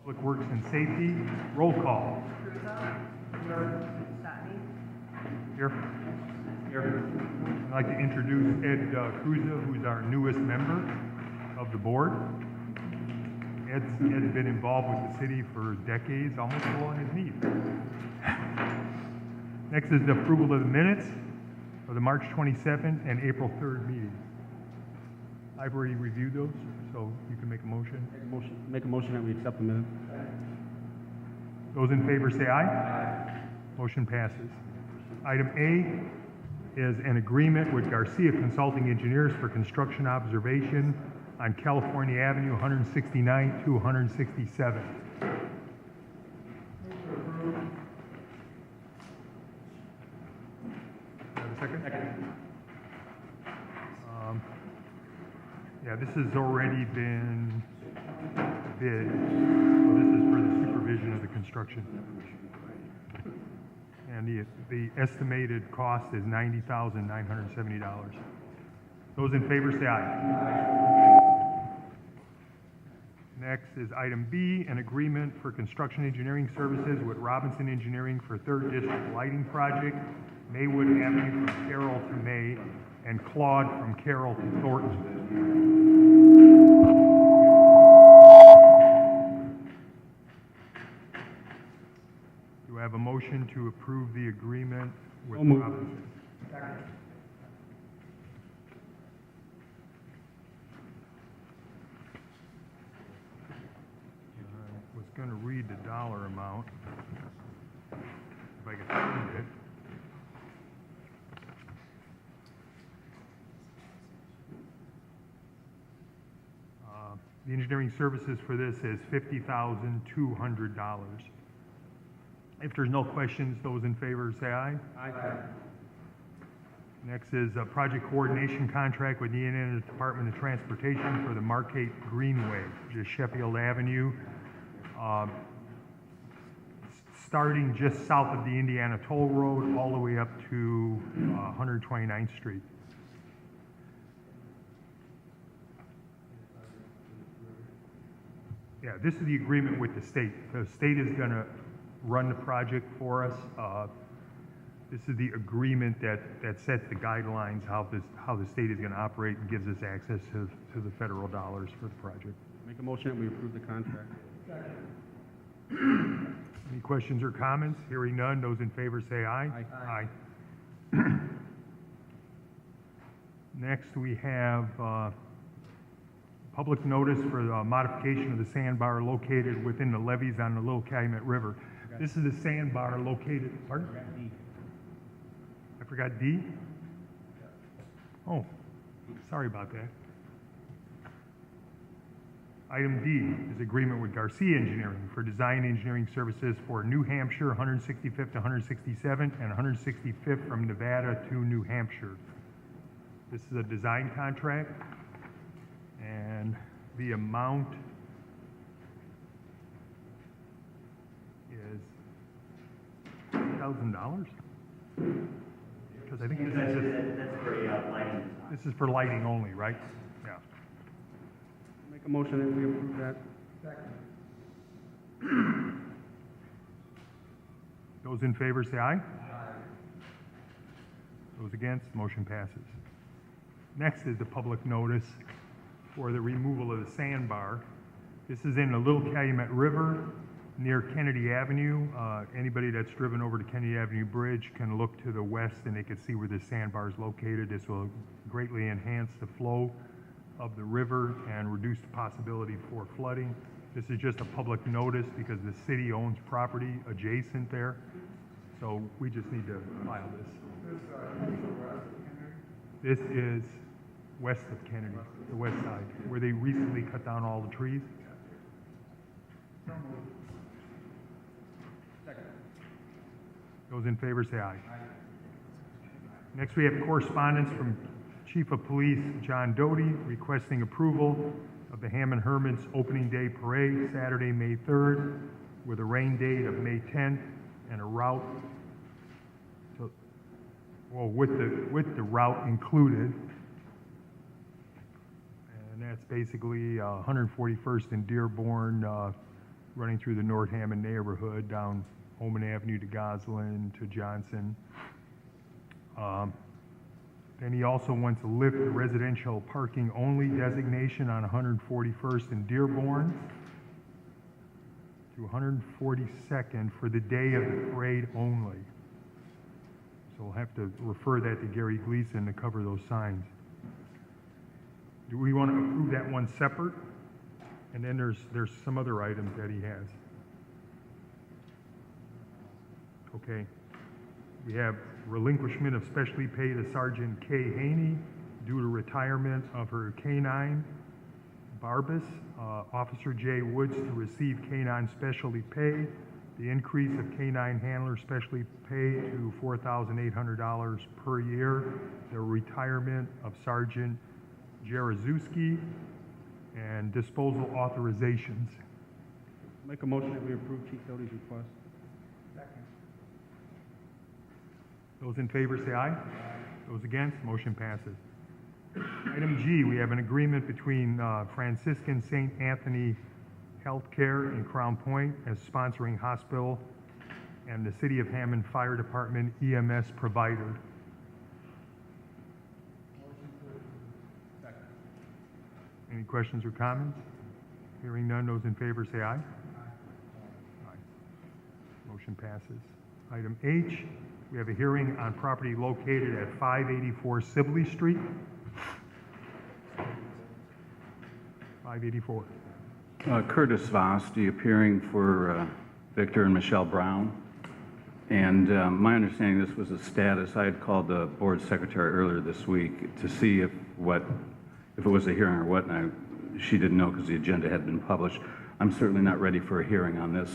Public Works and Safety, roll call. Here. I'd like to introduce Ed Cruza, who's our newest member of the board. Ed's been involved with the city for decades, almost as long as me. Next is the approval of the minutes of the March 27th and April 3rd meetings. I've already reviewed those, so you can make a motion. Make a motion that we accept the minutes. Those in favor say aye. Aye. Motion passes. Item A is an agreement with Garcia Consulting Engineers for construction observation on California Avenue 169 to 167. Have a second? Second. Yeah, this has already been bid. So this is for the supervision of the construction. And the estimated cost is $90,970. Those in favor say aye. Next is item B, an agreement for construction engineering services with Robinson Engineering for 3rd District Lighting Project, Maywood Avenue from Carroll to May, and Claude from Carroll to Thornton. Do I have a motion to approve the agreement with Robinson? Second. I was going to read the dollar amount, if I could find it. The engineering services for this is $50,200. If there's no questions, those in favor say aye. Aye. Next is a project coordination contract with the Indiana Department of Transportation for the Marquette Greenway, just Sheffield Avenue, starting just south of the Indiana Toll Road all the way up to 129th Street. Yeah, this is the agreement with the state. The state is going to run the project for us. This is the agreement that sets the guidelines how the state is going to operate and gives us access to the federal dollars for the project. Make a motion that we approve the contract. Any questions or comments? Hearing none, those in favor say aye. Aye. Aye. Next, we have public notice for the modification of the sandbar located within the levees on the Little Calumet River. This is the sandbar located, pardon? I forgot D? Oh, sorry about that. Item D is agreement with Garcia Engineering for design engineering services for New Hampshire 165th to 167th and 165th from Nevada to New Hampshire. This is a design contract, and the amount is $1,000. Because I think this is for lighting only, right? Yeah. Make a motion that we approve that. Second. Those in favor say aye. Aye. Those against, motion passes. Next is the public notice for the removal of the sandbar. This is in the Little Calumet River near Kennedy Avenue. Anybody that's driven over to Kennedy Avenue Bridge can look to the west and they can see where the sandbar is located. This will greatly enhance the flow of the river and reduce the possibility for flooding. This is just a public notice because the city owns property adjacent there. So we just need to file this. This is west of Kennedy, the west side, where they recently cut down all the trees. Those in favor say aye. Next, we have correspondence from Chief of Police John Doty requesting approval of the Hammond Hermits Opening Day Parade, Saturday, May 3rd, with a rain date of May 10th and a route, with the route included. And that's basically 141st and Dearborn running through the North Hammond neighborhood, down Holman Avenue to Goslin to Johnson. Then he also wants to lift the residential parking only designation on 141st and Dearborn to 142nd for the day of the parade only. So we'll have to refer that to Gary Gleason to cover those signs. Do we want to approve that one separate? And then there's some other items that he has. Okay. We have relinquishment of specialty pay to Sergeant Kay Haney due to retirement of her K-9 Barbas. Officer Jay Woods to receive K-9 specialty pay. The increase of K-9 handler specialty pay to $4,800 per year. The retirement of Sergeant Jaruzelski and disposal authorizations. Make a motion that we approve Chief Doty's request. Those in favor say aye. Those against, motion passes. Item G, we have an agreement between Franciscan St. Anthony Healthcare in Crown Point as sponsoring hospital and the City of Hammond Fire Department EMS provider. Any questions or comments? Hearing none, those in favor say aye. Aye. Motion passes. Item H, we have a hearing on property located at 584 Sibley Street. 584. Curtis Vosti appearing for Victor and Michelle Brown. And my understanding, this was a status. I had called the board secretary earlier this week to see if it was a hearing or what, and she didn't know because the agenda had been published. I'm certainly not ready for a hearing on this.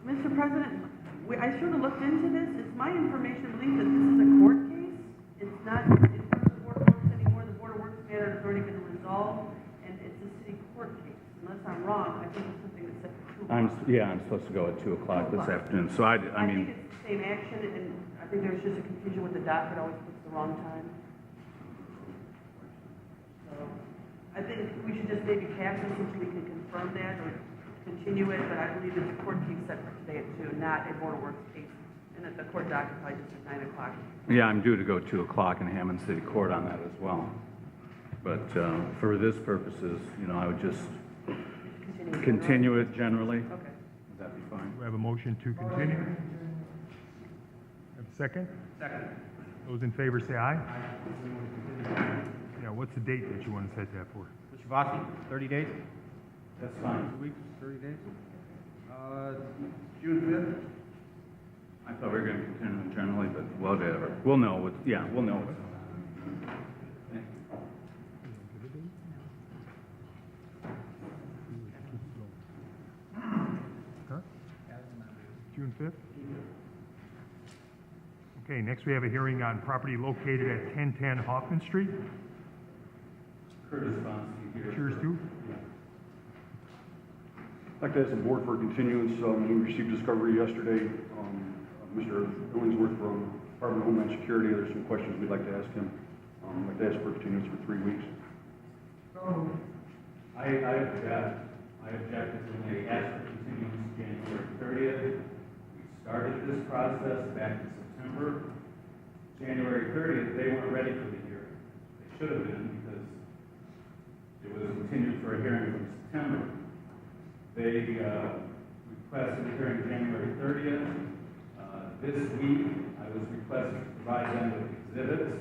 Mr. President, I sort of looked into this. It's my information belief that this is a court case. It's not in front of the Board of Works anymore. The Board of Works matter has already been resolved, and it's a city court case. Unless I'm wrong, I think it's something that's set for 2 o'clock. I'm supposed to go at 2 o'clock this afternoon. So I mean, think it's the same action, and I think there's just a confusion with the docket, always puts the wrong time. So I think we should just maybe pass this until we can confirm that or continue it, but I believe it's a court case set for today at 2, not a Board of Works case. And that the court docket probably just at 9 o'clock. yeah, I'm due to go 2 o'clock in Hammond City Court on that as well. But for this purposes, I would just continue it generally. Okay. Would that be fine? We have a motion to continue. Have a second? Second. Those in favor say aye. Yeah, what's the date that you want to set that for? Mr. Vossi, 30 days? That's fine. 2 weeks, 30 days? June 5th? I thought we were going to continue it generally, but whatever. We'll know. We'll know. Huh? June 5th? Okay, next we have a hearing on property located at 1010 Hoffman Street. Curtis Bonsky here. Cheers to. I'd like to ask the board for a continuance. We received discovery yesterday. Mr. Illingsworth from Department of Homeland Security. There's some questions we'd like to ask him. I'd like to ask for a continuance for 3 weeks. I objected when they asked for continuance January 30th. We started this process back in September. January 30th, they weren't ready for the hearing. They should have been because it was continued for a hearing from September. They requested a hearing January 30th. This week, I was requested to provide them with exhibits.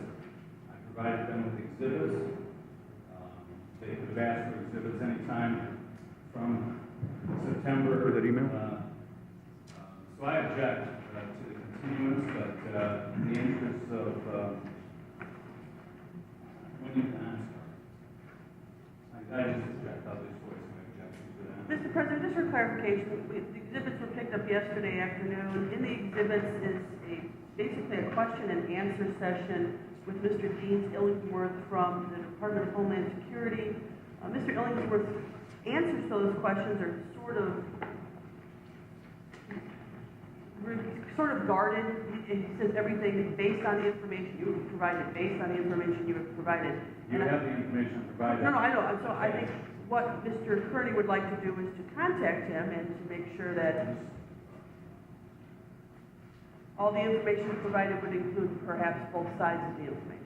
I provided them with exhibits. They could have asked for exhibits anytime from September. For that email? So I object to the continuance, but in the interest of when you can ask, I just object. I'll just voice my objection to that. Mr. President, just for clarification, the exhibits were picked up yesterday afternoon. In the exhibits is basically a question and answer session with Mr. Dean Illingsworth from the Department of Homeland Security. Mr. Illingsworth's answers to those questions are sort of guarded. He says everything based on the information you have provided, based on the information you have provided. You have the information provided. No, I know. So I think what Mr. Kearney would like to do is to contact him and to make sure that all the information provided would include perhaps both sides of the information.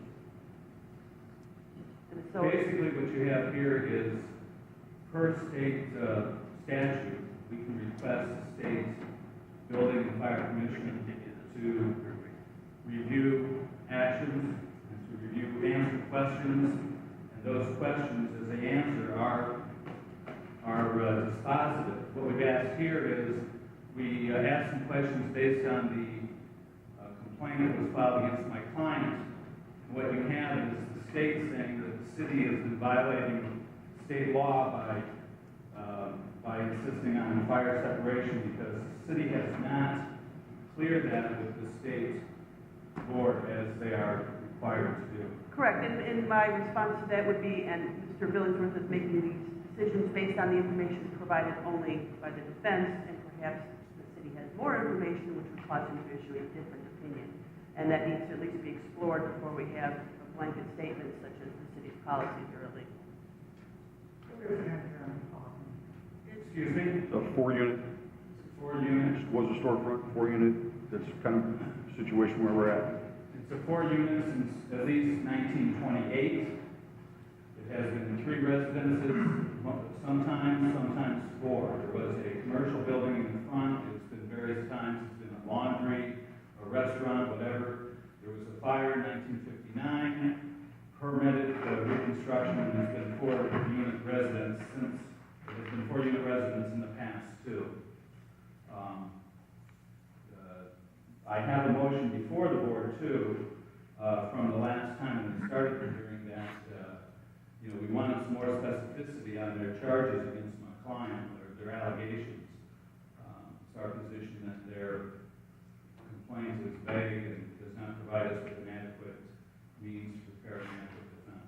And so, Basically, what you have here is, per state statute, we can request the state building and fire commission to review actions and to answer questions. And those questions, as they answer, are dispositive. What we've asked here is, we asked some questions based on the complaint that was filed against my client. And what you have is the state saying that the city has been violating state law by insisting on fire separation because the city has not cleared that with the state board as they are required to do. correct, and my response to that would be, and Mr. Billingsworth is making these decisions based on the information provided only by the defense, and perhaps the city has more information which would cause him to issue a different opinion. And that needs to at least be explored before we have a blanket statement such as the city's policies are illegal. Excuse me? A 4-unit, 4 units. was a storefront, 4-unit, that's kind of the situation where we're at. It's a 4 units since at least 1928. It has been 3 residences, sometimes 4. There was a commercial building in the front. It's been various times. It's been a laundry, a restaurant, whatever. There was a fire in 1959, permitted reconstruction, and there's been 4-unit residence since. There's been 4-unit residence in the past too. I have a motion before the board too, from the last time when we started the hearing that, we wanted some more specificity on their charges against my client, or their allegations. It's our position that their complaint is vague and does not provide us with an adequate means to prepare an adequate defense.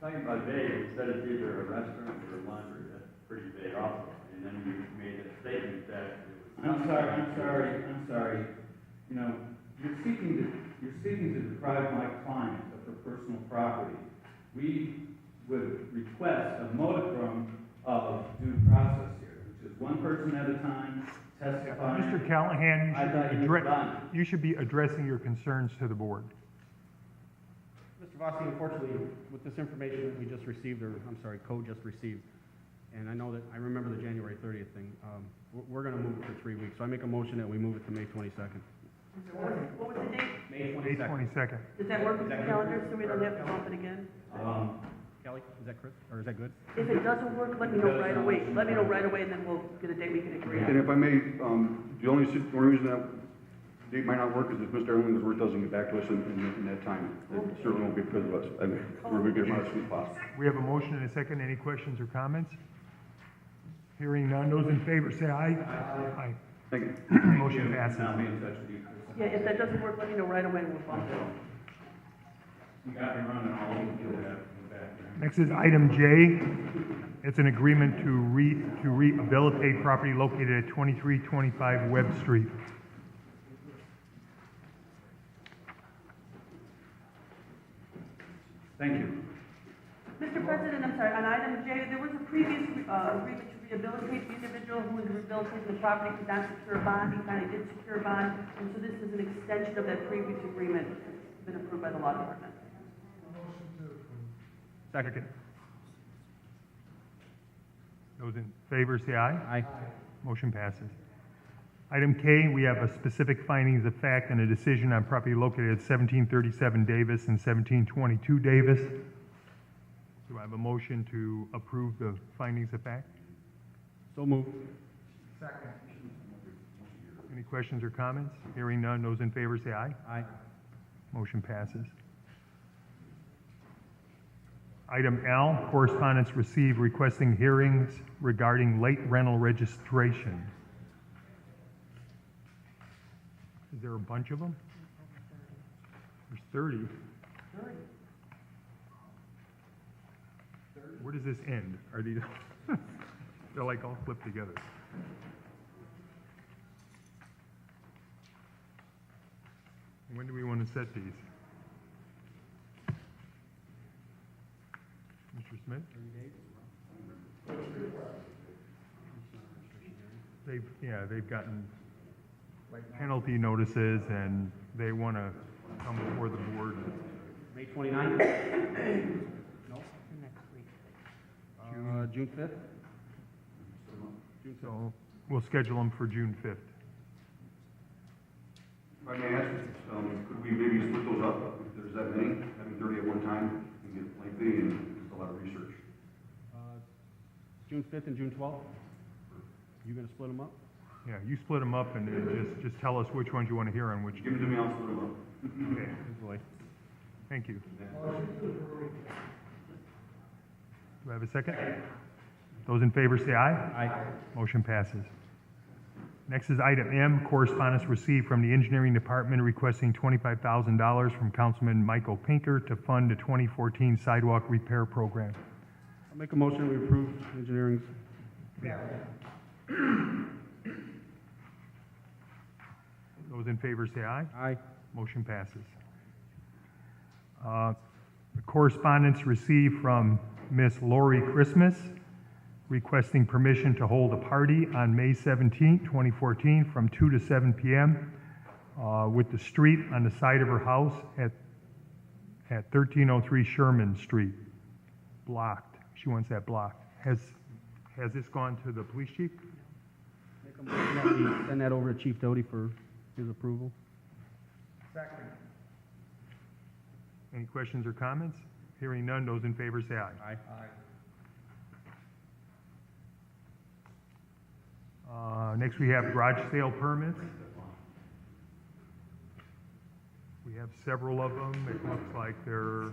Talking about vague, you said it's either a restaurant or a laundry. That's pretty vague also. And then you made a statement that it was... I'm sorry. You're seeking to deprive my client of her personal property. We would request a modicum of due process here, which is one person at a time testifying. Mr. Callahan, I thought you were done. you should be addressing your concerns to the board. Mr. Vossi, unfortunately, with this information that we just received, code just received, and I remember the January 30th thing, we're going to move it for 3 weeks. So I make a motion that we move it to May 22nd. What was the date? May May 22nd. Does that work with the calendar so we don't have to bump it again? Kelly, is that Chris, or is that good? If it doesn't work, let me know right away. Let me know right away, and then we'll get a date we can agree And on. if I may, the only reason that date might not work is if Mr. Ellingsworth doesn't get back to us in that time. It certainly won't be because of us. I mean, we're going to get him out as soon as possible. We have a motion and a second. Any questions or comments? Hearing none. Those in favor say aye. Aye. Thank you. Motion passes. I'll be in touch with you, Chris. Yeah, if that doesn't work, let me know right away, and we'll bump it. You got me running all over the back there. Next is item J. It's an agreement to rehabilitate property located at 2325 Webb Street. Thank you. Mr. President, I'm sorry, on item J, there was a previous agreement to rehabilitate the individual who was rehabilitating the property, could not secure a bond. He finally did secure a bond, and so this is an extension of that previous agreement. It's been approved by the law department. Second. Those in favor say aye. Aye. Motion passes. Item K, we have a specific findings of fact and a decision on property located at 1737 Davis and 1722 Davis. Do I have a motion to approve the findings of fact? So moved. Any questions or comments? Hearing none, those in favor say aye. Aye. Motion passes. Item L, correspondence received requesting hearings regarding late rental registration. Is there a bunch of them? There's 30. Where does this end? Are these, they're like all clipped together. When do we want to set these? Mr. Smith? They've gotten penalty notices and they want to come before the board. May 29th? No? Next week. June 5th? So we'll schedule them for June 5th. If I may ask, could we maybe split those up, if there's that many, having 30 at one time, and get lengthy and just a lot of research? June 5th and June 12th? You gonna split them up? Yeah, you split them up and then just tell us which ones you want to hear on which. Give them to me, I'll split them up. Okay, Good boy. thank you. Do I have a second? Those in favor say aye. Aye. Motion passes. Next is item M, correspondence received from the Engineering Department requesting $25,000 from Councilman Michael Pinker to fund the 2014 sidewalk repair program. I'll make a motion, we approve engineering's. Those in favor say aye. Aye. Motion passes. Correspondence received from Miss Lori Christmas requesting permission to hold a party on May 17, 2014 from 2 to 7 p.m. With the street on the side of her house at 1303 Sherman Street, blocked. She wants that blocked. Has this gone to the police chief? Make a motion that we send that over to Chief Doty for his approval. Any questions or comments? Hearing none, those in favor say aye. Aye. Next, we have garage sale permits. We have several of them. It looks like they're,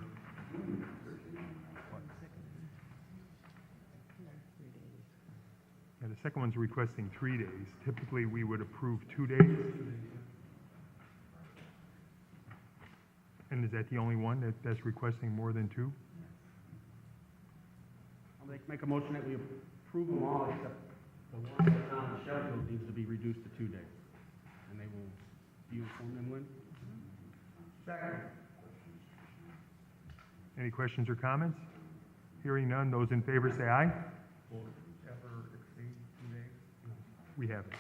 the second one's requesting 3 days. Typically, we would approve 2 days. And is that the only one that's requesting more than 2? I'll make a motion that we approve them all except the one that's on the Sheffield needs to be reduced to 2 days. And they will, do you inform them when? Any questions or comments? Hearing none, those in favor say aye. We have it.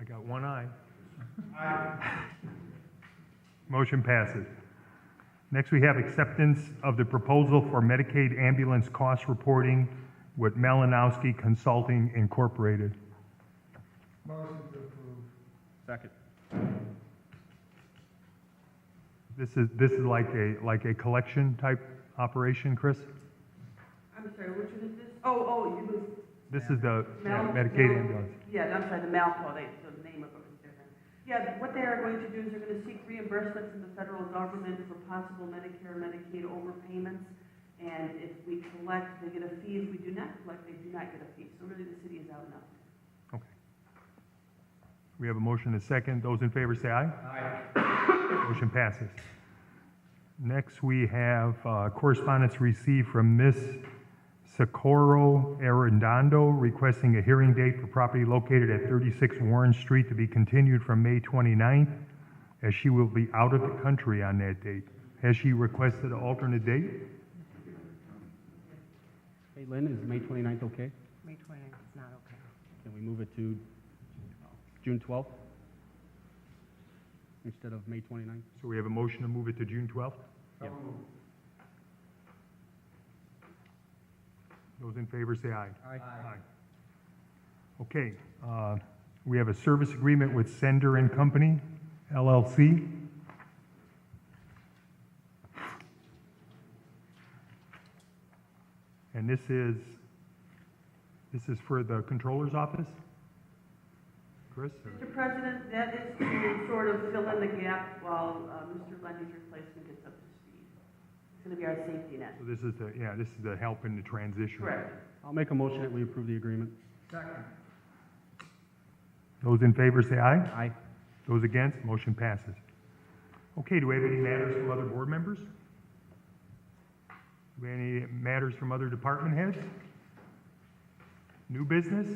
I got one eye. Motion passes. Next, we have acceptance of the proposal for Medicaid ambulance cost reporting with Malinowski Consulting Incorporated. Second. This is like a collection type operation, Chris? I'm sorry, which one is this? Oh, it was. This is the Mal- Medicaid Mal- ambulance. Yeah, I'm sorry, the Malco, the name of it was different. Yeah, what they are going to do is they're going to seek reimbursement from the federal government for possible Medicare and Medicaid overpayments. And if we collect, they get a fee. If we do not collect, they do not get a fee. So really, the city is out and out. Okay. We have a motion and a second. Those in favor say aye. Aye. Motion passes. Next, we have correspondence received from Miss Socorro Arredondo requesting a hearing date for property located at 36 Warren Street to be continued from May 29th, as she will be out of the country on that date. Has she requested an alternate date? Hey, Lynn, is May 29th okay? May 29th is not okay. Can we move it to June 12th? Instead of May 29th? So we have a motion to move it to June 12th? Yeah. Those in favor say aye. Aye. Okay, we have a service agreement with Sender and Company, LLC. And this is for the controller's office? Chris? or- Mr. President, that is to sort of fill in the gap while Mr. Lundy's replacement gets up to speed. It's going to be our safety net. So this is the help in the transition. Correct. I'll make a motion that we approve the agreement. Those in favor say aye. Aye. Those against, motion passes. Okay, do we have any matters from other board members? Do we have any matters from other department heads? New business?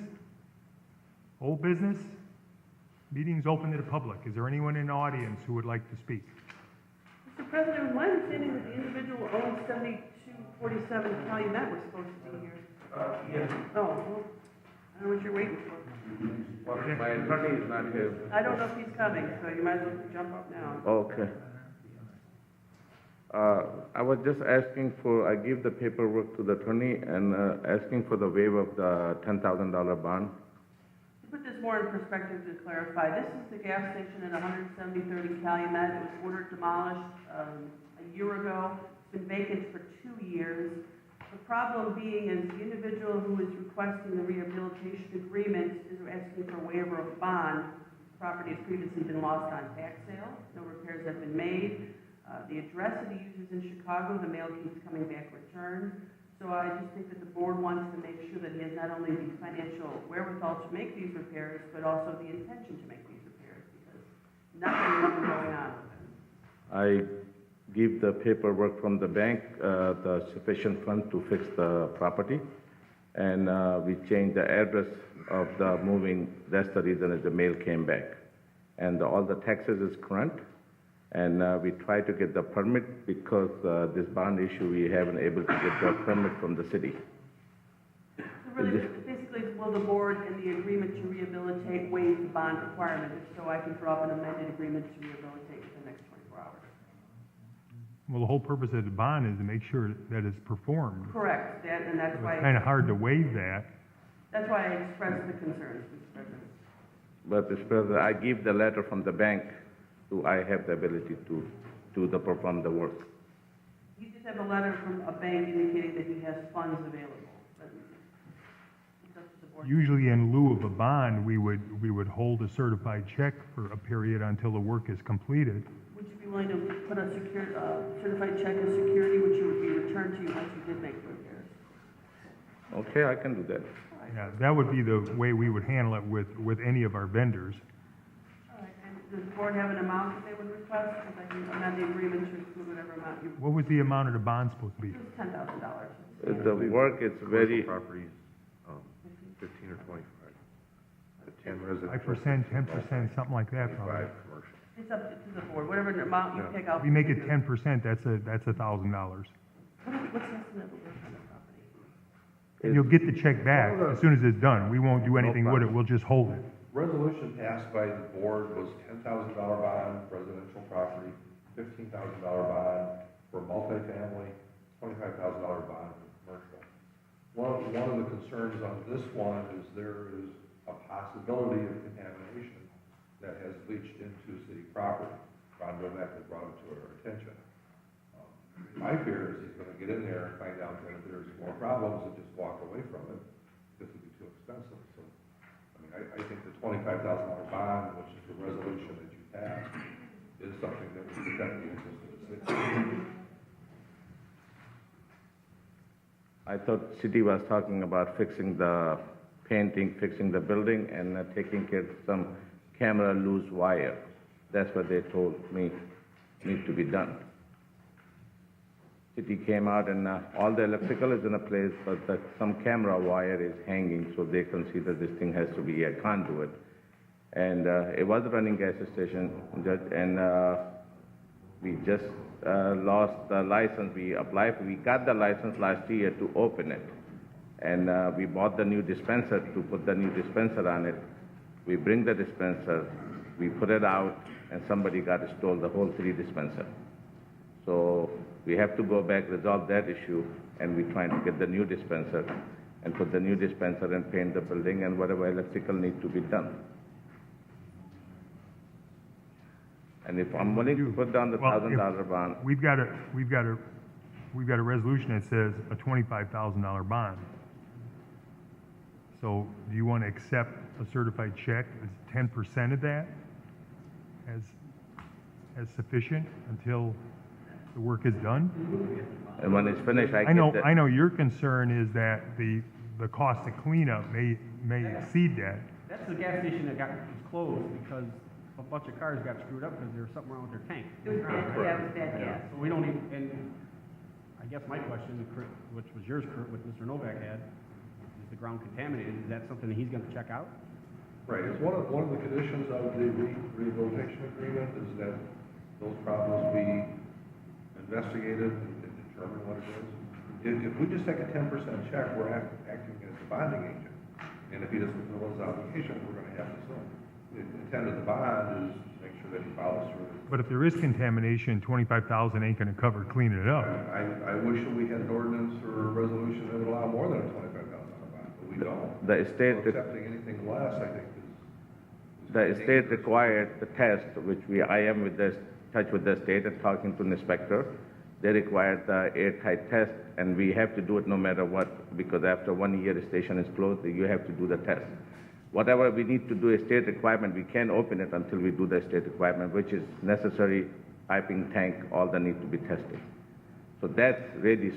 Old business? Meeting's open to the public. Is there anyone in the audience who would like to speak? Mr. President, it was my understanding that the individual who owns 7247 Calumet was supposed to be here. Yes. Oh, well, I don't know what you're waiting for. Well, my attorney is not here. I don't know if he's coming, so you might as well jump up now. Okay. I was just asking for, I give the paperwork to the attorney and asking for the waiver of the $10,000 bond. To put this more in perspective to clarify, this is the gas station at 17030 Calumet. It was ordered demolished a year ago. It's been vacant for 2 years. The problem being is the individual who is requesting the rehabilitation agreement is asking for a waiver of bond. The property has previously been lost on tax sale. No repairs have been made. The address that he uses in Chicago, the mail keeps coming back returned. So I just think that the board wants to make sure that he has not only the financial wherewithal to make these repairs, but also the intention to make these repairs, because nothing has been going on with him. I give the paperwork from the bank, the sufficient fund to fix the property. And we changed the address of the moving. That's the reason that the mail came back. And all the taxes is current. And we try to get the permit because this bond issue, we haven't able to get the permit from the city. So really, basically, will the board in the agreement to rehabilitate waive the bond requirement? If so, I can draw up an amended agreement to rehabilitate within the next 24 hours. Well, the whole purpose of the bond is to make sure that it's performed. Correct, and that's why. It's kind of hard to waive that. That's why I expressed the concerns, Mr. President. But Mr. President, I give the letter from the bank. I have the ability to perform the work. You just have a letter from a bank indicating that he has funds available. But it's up to the board. Usually in lieu of a bond, we would hold a certified check for a period until the work is completed. Would you be willing to put a certified check as security, which would be returned to you once you did make repairs? Okay, I can do that. Yeah, that would be the way we would handle it with any of our vendors. Does the board have an amount that they would request? Because I can amend the agreement to include whatever amount you. What was the amount of the bond supposed to be? It was $10,000. The work is very, Properties, 15 or 25. The 10 residential. 5%, 10%, something like that, probably. 25 commercial. It's up to the board. Whatever amount you pick out. If we make it 10%, that's $1,000. What's the estimate of the work on the property? And you'll get the check back as soon as it's done. We won't do anything with it. We'll just hold it. Resolution passed by the board was $10,000 bond for residential property, $15,000 bond for multifamily, $25,000 bond for commercial. One of the concerns on this one is there is a possibility of contamination that has leached into city property. Ron Novak has brought it to our attention. My fear is he's going to get in there and find out that if there's more problems and just walk away from it. This would be too expensive. So, I think the $25,000 bond, which is the resolution that you passed, is something that would protect the interest of the city. I thought city was talking about fixing the painting, fixing the building, and taking care of some camera loose wire. That's what they told me need to be done. City came out and all the electrical is in a place, but some camera wire is hanging, so they consider this thing has to be a conduit. And it was a running gas station, Judge, and we just lost the license. We got the license last year to open it. And we bought the new dispenser to put the new dispenser on it. We bring the dispenser, we put it out, and somebody stole the whole 3 dispenser. So we have to go back, resolve that issue, and we're trying to get the new dispenser and put the new dispenser and paint the building and whatever electrical needs to be done. And if I'm willing to put down the $1,000 bond. We've got a resolution that says a $25,000 bond. So do you want to accept a certified check as 10% of that as sufficient until the work is done? And when it's finished, I know your concern is that the cost of cleanup may exceed that. That's the gas station that was closed because a bunch of cars got screwed up because there was something wrong with their tank. It was bad, yeah, it was bad gas. So we don't even, and I guess my question, Kurt, which was yours, Kurt, what Mr. Novak had, is the ground contaminated? Is that something that he's going to check out? Right, it's one of the conditions of the rehabilitation agreement is that those problems be investigate it and determine what it is. If we just take a 10% check, we're acting as a bonding agent. And if he doesn't fulfill his obligation, we're gonna have to sue him. The intent of the bond is to make sure that he follows through. But if there is contamination, 25,000 ain't gonna cover cleaning it up. I wish that we had an ordinance or a resolution that would allow more than a $25,000 bond, but we don't. The So state, accepting anything less, I think, is the state required the test, which I am with this, touch with the state and talking to an inspector. They required the airtight test, and we have to do it no matter what, because after 1 year the station is closed, you have to do the test. Whatever we need to do a state requirement, we can't open it until we do the state requirement, which is necessary, piping, tank, all that need to be tested. So that's really,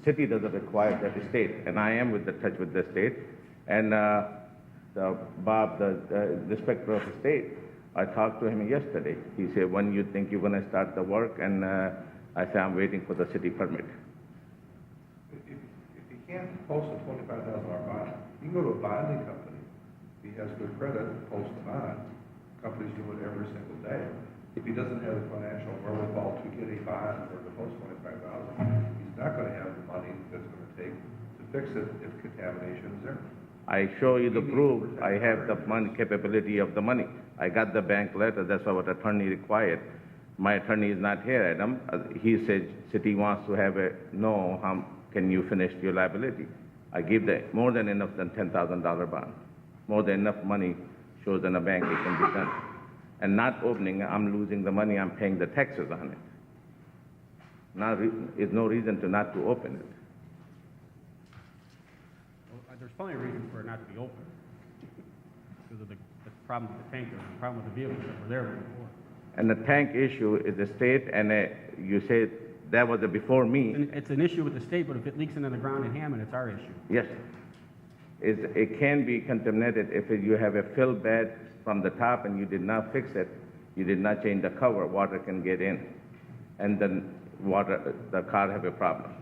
city doesn't require that, the state, and I am with the touch with the state. And Bob, the inspector of the state, I talked to him yesterday. He said, when you think you're gonna start the work? And I said, I'm waiting for the city permit. If you can't post a $25,000 bond, you can go to a bonding company. If he has good credit, post a bond. Companies do it every single day. If he doesn't have the financial wherewithal to get a bond or to post $25,000, he's not going to have the money that's going to take to fix it if contamination is there. I show you the proof. I have the money, capability of the money. I got the bank letter. That's what attorney required. My attorney is not here, Adam. He said city wants to have how can you finish your liability? I give the more than enough than $10,000 bond. More than enough money shows in a bank it can be done. And not opening, I'm losing the money, I'm paying the taxes on it. Is no reason to not to open it. Well, there's plenty of reasons for it not to be open. Because of the problem with the tanker, the problem with the vehicles that were there before. And the tank issue is the state, and you said that was before me. And it's an issue with the state, but if it leaks into the ground in Hammond, it's our issue. Yes. It can be contaminated if you have a fill bed from the top and you did not fix it, you did not change the cover, water can get in. And then the car have a problem.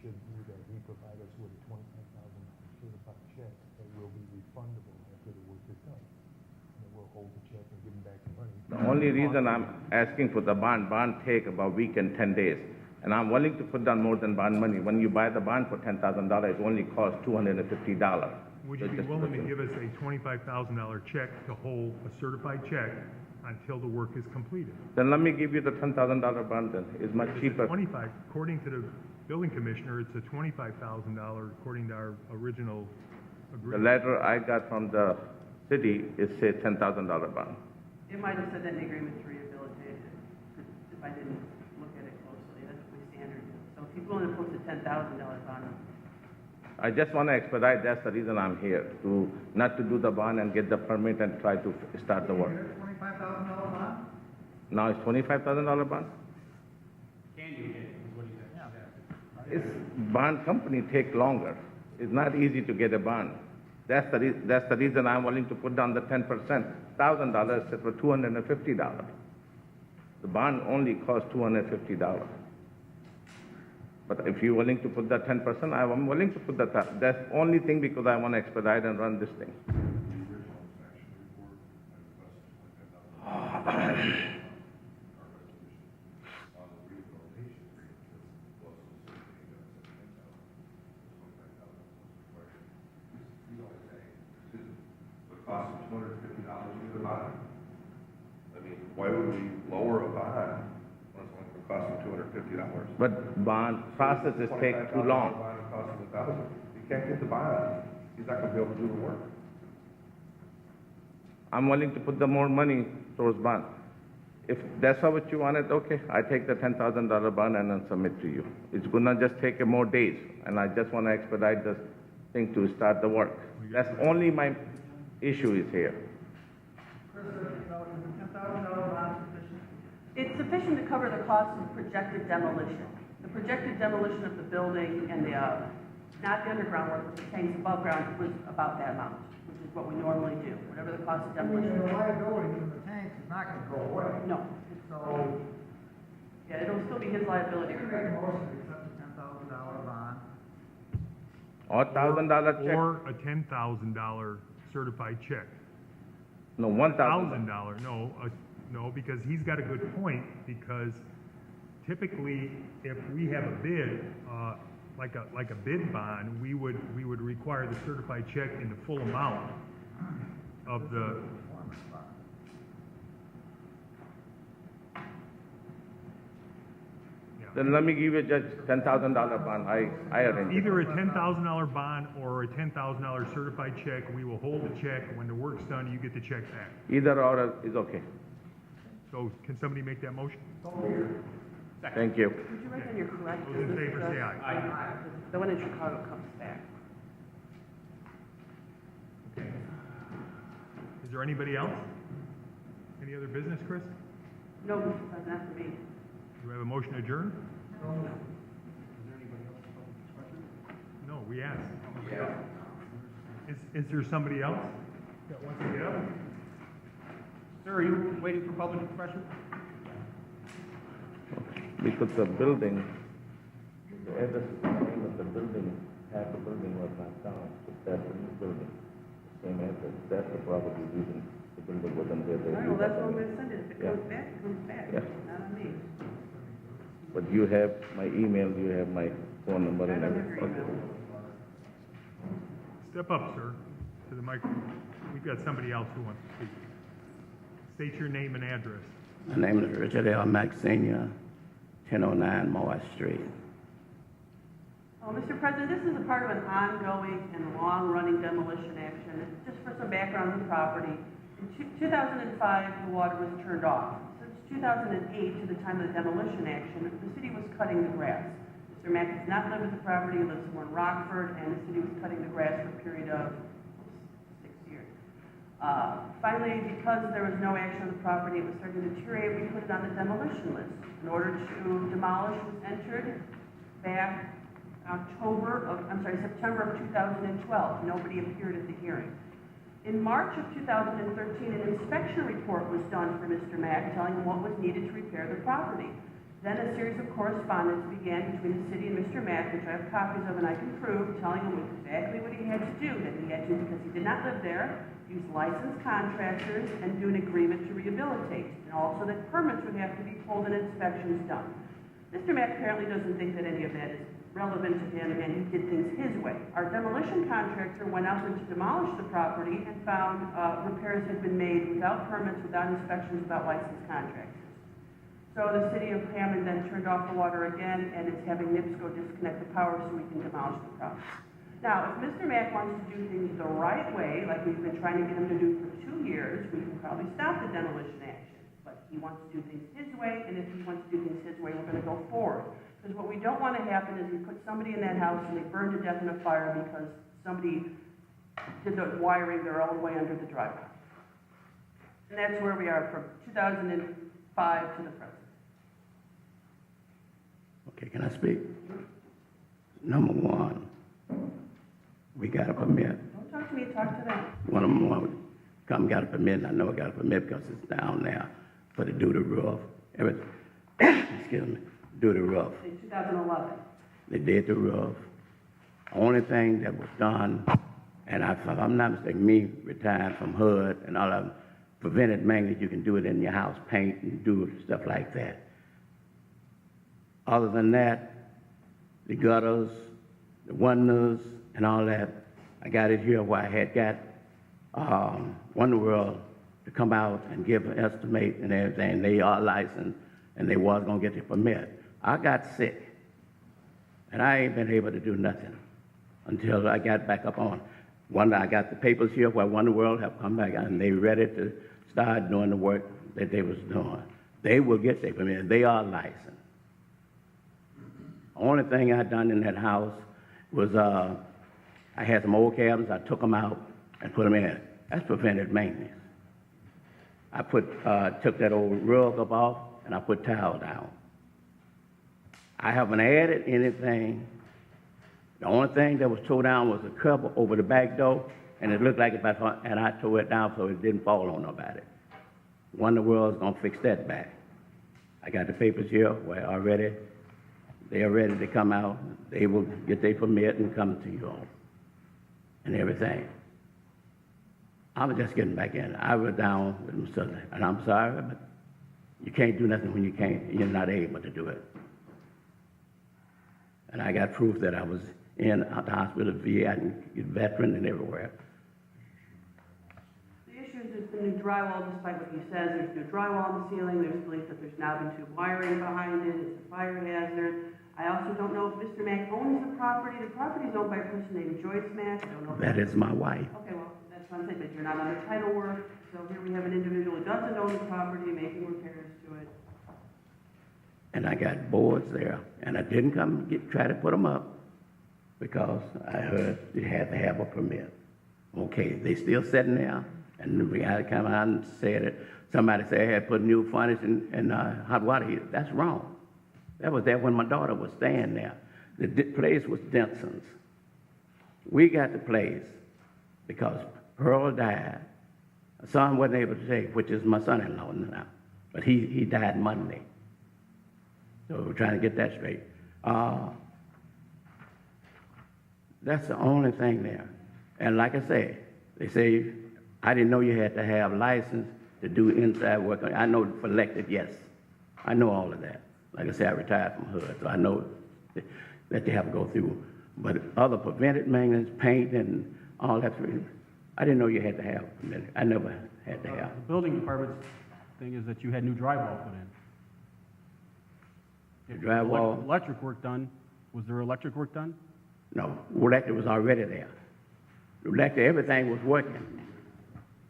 Should be that he provide us with a $25,000 certified check that will be refundable after the work is done. And we'll hold the check and give him back the money. The only reason I'm asking for the bond take about a week and 10 days. And I'm willing to put down more than bond money. When you buy the bond for $10,000, it only costs $250. Would you be willing to give us a $25,000 check to hold a certified check until the work is completed? Then let me give you the $10,000 bond then. It's much cheaper. According to the building commissioner, it's a $25,000 according to our original agreement. The letter I got from the city is say $10,000 bond. It might have said that in the agreement to rehabilitate it, if I didn't look at it closely. That's what we standard do. So if he's willing to post a $10,000 bond. I just want to expedite. That's the reason I'm here, not to do the bond and get the permit and try to start the work. $25,000 bond? Now it's $25,000 bond? Can you get it, is what he said. It's bond company take longer. It's not easy to get a bond. That's the reason I'm willing to put down the 10%. $1,000 set for $250. The bond only costs $250. But if you're willing to put that 10%, I'm willing to put that. That's the only thing because I want to expedite and run this thing. Cost of $250 to the bond. I mean, why would we lower a bond when it's only going to cost him $250? But bond processes take too long. Bond costs him $1,000. You can't get the bond. He's not going to be able to do the work. I'm willing to put the more money towards bond. If that's what you wanted, okay, I take the $10,000 bond and then submit to you. It's gonna just take more days, and I just want to expedite this thing to start the work. That's only my issue is here. It's sufficient to cover the cost of projected demolition. The projected demolition of the building and not the underground work, but the tanks above ground was about that amount, which is is what we normally do, whatever the cost of The demolition. liability from the tanks is not gonna go away. No, So, yeah, it'll still be his liability. you make a motion to accept the $10,000 bond. Or $1,000 check? Or a $10,000 certified check. No, $1,000. $1,000, no, because he's got a good point, because typically, if we have a bid, like a bid bond, we would require the certified check in the full amount of the, Then let me give you just $10,000 bond. I arrange it. either a $10,000 bond or a $10,000 certified check. We will hold the check. When the work's done, you get the check back. Either or is okay. So can somebody make that motion? Thank you. Would you write down your correct? Those in favor say aye. Aye. The one in Chicago comes back. Okay. Is there anybody else? Any other business, Chris? No, Mr. President, not for me. Do we have a motion to adjourn? No, we asked. Is there somebody else that wants to get up? Sir, are you waiting for public expression? Because the building, the address is the name of the building, half the building was not down, so that's the new building. Same address, that's the property reason the building wasn't there. All right, well, that's what I'm gonna send it. If it Yeah. comes back, it comes back. Yeah. Not on me. But you have my email, you have my phone number I and don't have your everything. email. Step up, sir, to the microphone. We've got somebody else who wants to speak. State your name and address. My name is Richard L. Mack Sr., 1009 Morris Street. Well, Mr. President, this is a part of an ongoing and long-running demolition action. Just for some background on the property, in 2005, the water was turned off. Since 2008, to the time of the demolition action, the city was cutting the grass. Mr. Mack does not live at the property, he lives somewhere in Rockford, and the city was cutting the grass for a period of 6 years. Finally, because there was no action on the property, it was starting to deteriorate, we put it on the demolition list. An order to demolish was entered back September of 2012. Nobody appeared at the hearing. In March of 2013, an inspection report was done for Mr. Mack, telling him what was needed to repair the property. Then a series of correspondence began between the city and Mr. Mack, which I have copies of and I can prove, telling him exactly what he had to do, that he had to, because he did not live there, use licensed contractors and do an agreement to rehabilitate, and also that permits would have to be pulled and inspections done. Mr. Mack apparently doesn't think that any of that is relevant to him, and he did things his way. Our demolition contractor went out there to demolish the property and found repairs had been made without permits, without inspections, without licensed contractors. So the city of Hammond then turned off the water again, and it's having NIPSCO disconnect the power so we can demolish the property. Now, if Mr. Mack wants to do things the right way, like we've been trying to get him to do for 2 years, we can probably stop the demolition action. But he wants to do things his way, and if he wants to do things his way, we're going to go forward. Because what we don't want to happen is we put somebody in that house and they burn to death in a fire because somebody did the wiring their own way under the driveway. And that's where we are from 2005 to the present. Okay, can I speak? Number one, we got a permit. Don't talk to me, talk to them. One of them come got a permit, and I know I got a permit because it's down there for to do the roof. Everything, excuse me, do the roof. In 2011. They did the roof. Only thing that was done, and if I'm not mistaken, me retired from HUD and all of them, prevented maintenance, you can do it in your house, paint and do stuff like that. Other than that, the gutters, the windows, and all that, I got it here where I had got Wonder World to come out and give an estimate and everything. They are licensed, and they was gonna get the permit. I got sick, and I ain't been able to do nothing until I got back up on. I got the papers here where Wonder World have come back, and they ready to start doing the work that they was doing. They will get their permit. They are licensed. Only thing I done in that house was I had some old cabinets. I took them out and put them in. That's preventive maintenance. I took that old rug up off and I put tile down. I haven't added anything. The only thing that was tore down was the cover over the back door, and it looked like if and I tore it down so it didn't fall on nobody. Wonder World's gonna fix that back. I got the papers here where they are ready to come out. They will get their permit and come to you all and everything. I was just getting back in. I was down with them suddenly, and I'm sorry, but you can't do nothing when you're not able to do it. And I got proof that I was in the hospital, VA, and veteran and everywhere. The issue is there's been new drywall, despite what he says. There's new drywall on the ceiling. There's belief that there's now been tube wiring behind it. It's a fire hazard. I also don't know if Mr. Mack owns the property. The property is owned by a person named Joyce Mack. I don't know if That is my wife. Okay, well, that's what I'm saying, but you're not on the title work. So here we have an individual who doesn't own the property, making repairs to it. And I got boards there, and I didn't try to put them up because I heard you had to have a permit. Okay, they still sitting there, and we had to come out and said it. Somebody said I had put new furnace and hot water heater. That's wrong. That was there when my daughter was staying there. The place was Denson's. We got the place because Pearl died. My son wasn't able to take, which is my son-in-law now, but he died Monday. So we're trying to get that straight. That's the only thing there. And like I say, they say, I didn't know you had to have license to do inside work. I know for elected, yes. I know all of that. Like I said, I retired from HUD, so I know that they have to go through. But other preventive maintenance, paint, and all that, I didn't know you had to have a permit. I never had to have. The building department's thing is that you had new drywall put in. Drywall? Electric work done. Was there electric work done? No, electric was already there. Electric, everything was working.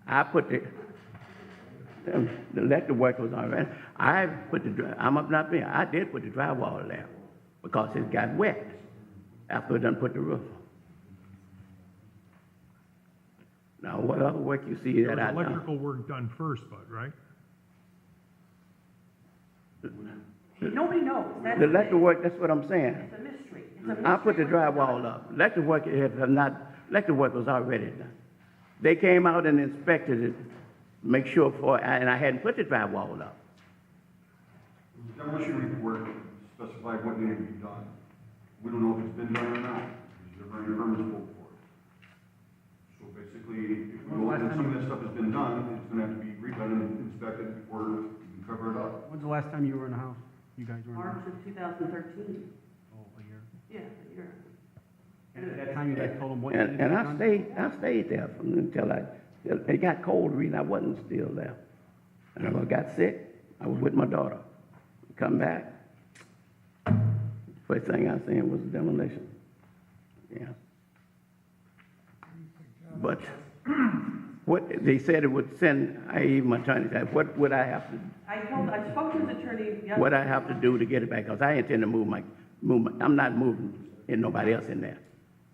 I put the electric work was already. I did put the drywall there because it got wet after I done put the roof on. Now, what other work you see that I done? Electrical work done first, Bud, right? Nobody knows. That's The electric work, that's what I'm saying. It's a mystery. It's a mystery. I put the drywall up. Electric work was already done. They came out and inspected it, make sure and I hadn't put the drywall up. The demolition report specified what needed to be done. We don't know if it's been done or not, because the firm is full for it. So basically, if we know that some of that stuff has been done, it's gonna have to be redone and inspected before we can cover it up. When's the last time you were in the house? You guys were in the house? March of 2013. Oh, a year. Yeah, a year. And at that time, you guys told them what needed to be And done? I stayed there until it got cold. The reason I wasn't still there. And when I got sick, I was with my daughter. Come back. First thing I seen was demolition. Yeah. But what they said it would send. My attorney said, "What would I have to? I spoke to his attorney yesterday. What I have to do to get it back? Because I intend to move my. I'm not moving in nobody else in there.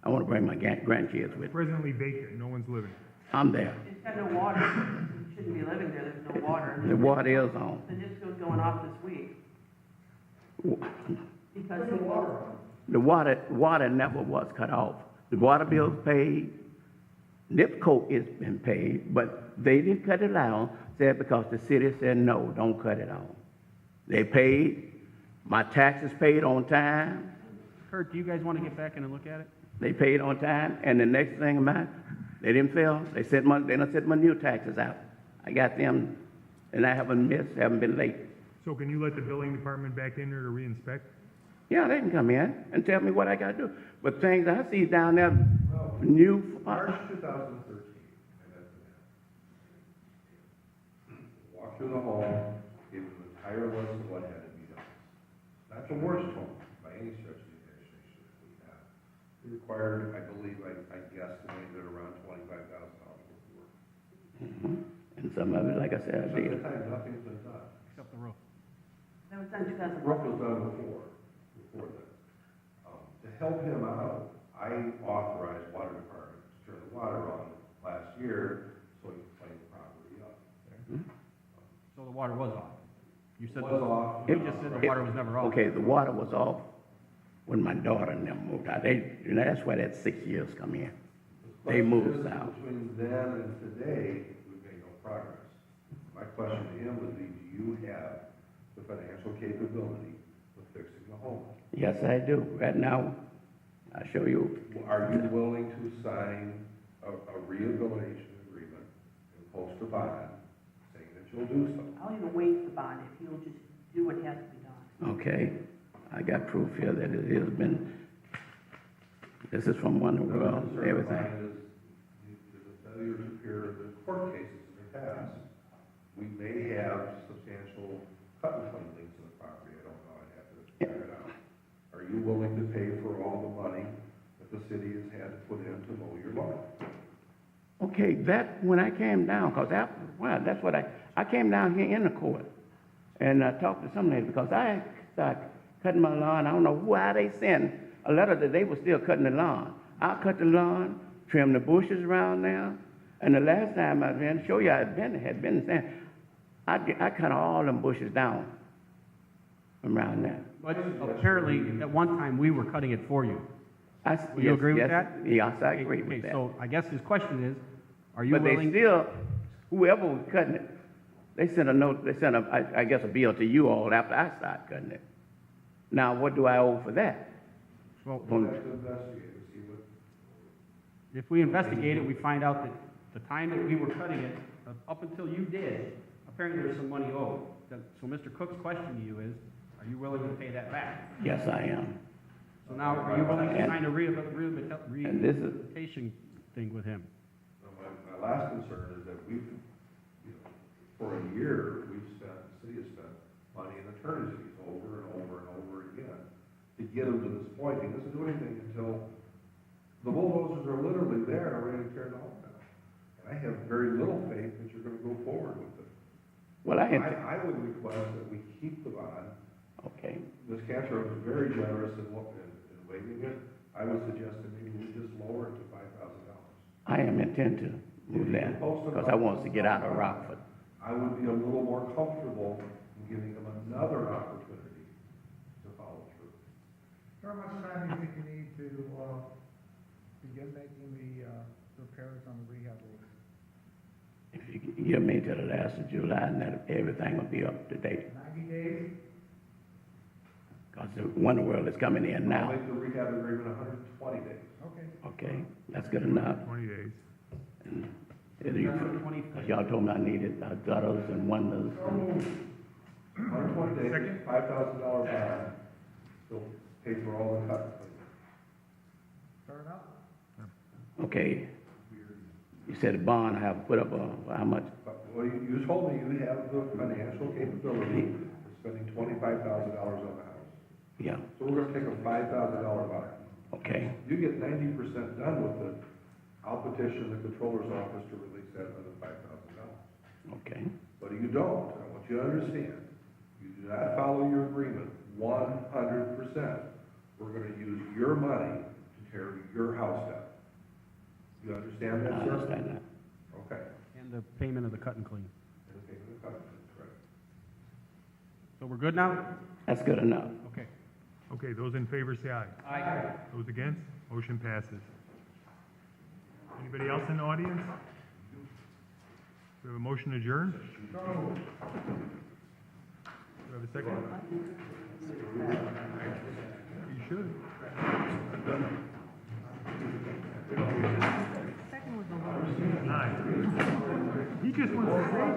I want to bring my grandkids with me. Presently vacant, no one's living. I'm there. It's got no water. You shouldn't be living there. There's no water. The water is on. The disco's going off this week. Because The water never was cut off. The water bill's paid. NIPCO has been paid, but they didn't cut it out, said because the city said, no, don't cut it off. They paid. My taxes paid on time. Kurt, do you guys want to get back in and look at it? They paid on time, and the next thing about it, they didn't fail. They done sent my new taxes out. I got them, and I haven't been late. So can you let the building department back in there to re-inspect? Yeah, they can come in and tell me what I got to do. But things I see down there, new. March 2013, I met the man. Walked through the hall, gave him the entire list of what had to be done. Not the worst home by any stretch of the imagination that we have. It required, I believe, I guesstimated around $25,000 worth of work. And some of it, like I said, I At did. the time, nothing's been done. Except the roof. that was done in 2001. Roof was done before that. To help him out, I authorized water department to turn the water on last year so he could clean the property up. So the water was off. You said Was off. You just said the water was never off. Okay, the water was off when my daughter and them moved out. And that's why that 6 years come in. they moved south. Between then and today, we've made no progress. My question to him would be, do you have the financial capability of fixing the home? Yes, I do. Right now, I'll show you. Are you willing to sign a rehabilitation agreement and post a bond saying that you'll do so? I'll even waive the bond if you'll just do what has to be done. Okay, I got proof here that it has been, this is from Wonder World, everything. The failure to appear in the court cases in the past, we may have substantial cut and clean things in the property. I don't know, I'd have to figure it out. Are you willing to pay for all the money that the city has had to put in to mow your lawn? Okay, that, when I came down, because well, that's what I came down here in the court, and I talked to some lady, because I started cutting my lawn. I don't know why they sent a letter that they were still cutting the lawn. I cut the lawn, trim the bushes around there, and the last time I was in, show you I had been saying, I cut all them bushes down around there. But apparently, at one time, we were cutting it for you. Will you Yes, agree with yes, that? Yes, I agree Okay, with that. so I guess his question is, are you But they willing? still, whoever was cutting it, they sent a note, they sent I guess a bill to you all after I started cutting it. Now, what do I owe for that? Well, We'll have to investigate and see what. if we investigate it, we find out that the time that we were cutting it, up until you did, apparently there's some money owed. So Mr. Cook's question to you is, are you willing to pay that back? Yes, I am. So now, are you willing to And- sign a and this is- rehabilitation thing with him? My last concern is that we've, for a year, the city has spent money in attorney's fees over and over and over again to get him to this point. He doesn't do anything until the bulldozers are literally there and ready to tear the home down. And I have very little faith that you're gonna go forward with it. Well, I would request that we keep the bond. okay. Ms. Cantor was very generous in waiving it. I would suggest that maybe we just lower it to $5,000. I am intent to move that, because I want to get out of Rockford. I would be a little more comfortable in giving them another opportunity to follow through. How much time do you think you need to, begin making the, repairs on the rehab road? If you can give me till the last of July, and then everything will be up to date. 90 days? Because the Wonder World is coming in I'll now. make the rehab agreement 120 days. Okay. Okay, that's good enough. 20 days. And because y'all told me I needed gutters and windows. 120 days, Second. $5,000 bond, still pay for all the cuts. Fair enough? Okay. You said a bond, I have to put up how much? Well, you told me you have the financial capability of spending $25,000 on the house. Yeah, So we're gonna take a $5,000 bond. okay. You get 90% done with it, I'll petition the controller's office to release that another $5,000. Okay. But you don't, I want you to understand, you do not follow your agreement 100%. We're gonna use your money to tear your house down. You understand that, I sir? understand that. Okay. And the payment of the cut and clean. And the payment of covenant, correct. So we're good now? That's good enough. Okay. Okay, those in favor say aye. Aye. Those against, motion passes. Anybody else in the audience? We have a motion to adjourn? Do we have a second? You should. Second was the lowest. Aye. He just wants to say